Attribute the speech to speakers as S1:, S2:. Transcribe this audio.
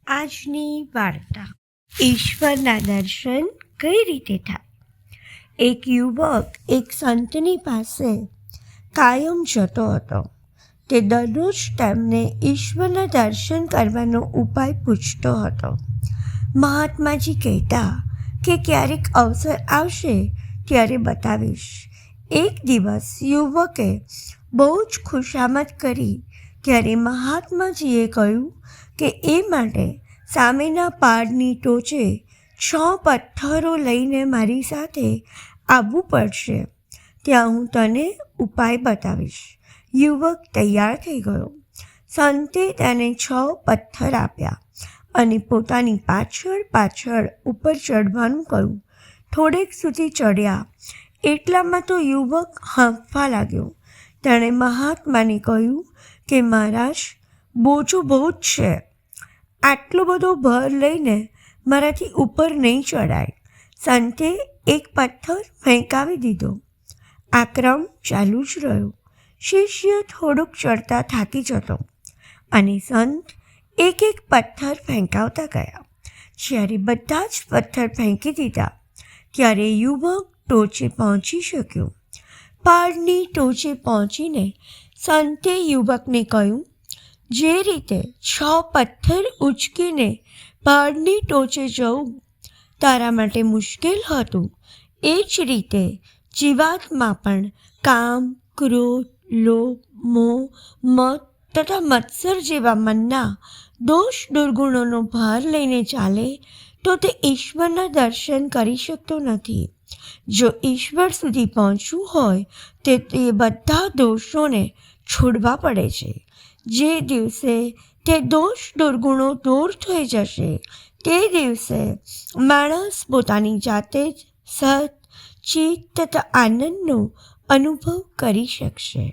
S1: આજની વાર્તા ઈશ્વરના દર્શન કઈ રીતે થાય. એક યુવક એક સંતની પાસે કાયમ જતો હતો. તે દરરોજ તેમને ઈશ્વરના દર્શન કરવાનો ઉપાય પૂછતો હતો. મહાત્માજી કહેતા કે ક્યારેક અવસર આવશે ત્યારે બતાવીશ. એક દિવસ યુવકે બહુ જ ખુશામત કરી ત્યારે મહાત્માજીએ કહ્યું કે એ માટે સામેના પહાડની ટોચે 6 પથ્થરો લઈને મારી સાથે આવવું પડશે. ત્યાં હું તને ઉપાય બતાવીશ. યુવક તૈયાર થઈ ગયો. સંતે તેને 6 પથ્થર આપ્યા અને પોતાની પાછળ પાછળ ઉપર ચડવાનું કહ્યું. થોડેક સુધી ચડ્યા એટલામાં તો યુવક હાંફવા લાગ્યો. તેણે મહાત્માને કહ્યું કે મહારાજ, બોજો બહુ જ છે. આટલો બધો ભાર લઈને મારાથી ઉપર નહીં ચડાય. સંતે એક પથ્થર ફેંકાવી દીધો. આ ક્રમ ચાલુ જ રહ્યો. શિષ્ય થોડુંક ચડતા થાકી જતો અને સંત એક એક પથ્થર ફેંકાવતા ગયા. જ્યારે બધા જ પથ્થર ફેંકી દીધા ત્યારે યુવક ટોચે પહોંચી શક્યો. પહાડની ટોચે પહોંચીને સંતે યુવકને કહ્યું, જે રીતે 6 પથ્થર ઉચકીને પહાડની ટોચે જવું તારા માટે મુશ્કેલ હતું, એ જ રીતે જીવાત્મા પણ કામ, ક્રોધ, લોભ, મોહ, મદ તથા મત્સર જેવા મનના દોષ દુર્ગુણોનો ભાર લઈને ચાલે તો તે ઈશ્વરના દર્શન કરી શકતો નથી. જો ઈશ્વર સુધી પહોંચવું હોય તો તે બધા દોષોને છોડવા પડે છે. જે દિવસે તે દોષ દુર્ગુણો દૂર થઈ જશે તે દિવસે માણસ પોતાની જાતે જ સત, ચિત્ત તથા આનંદનો અનુભવ કરી શકશે.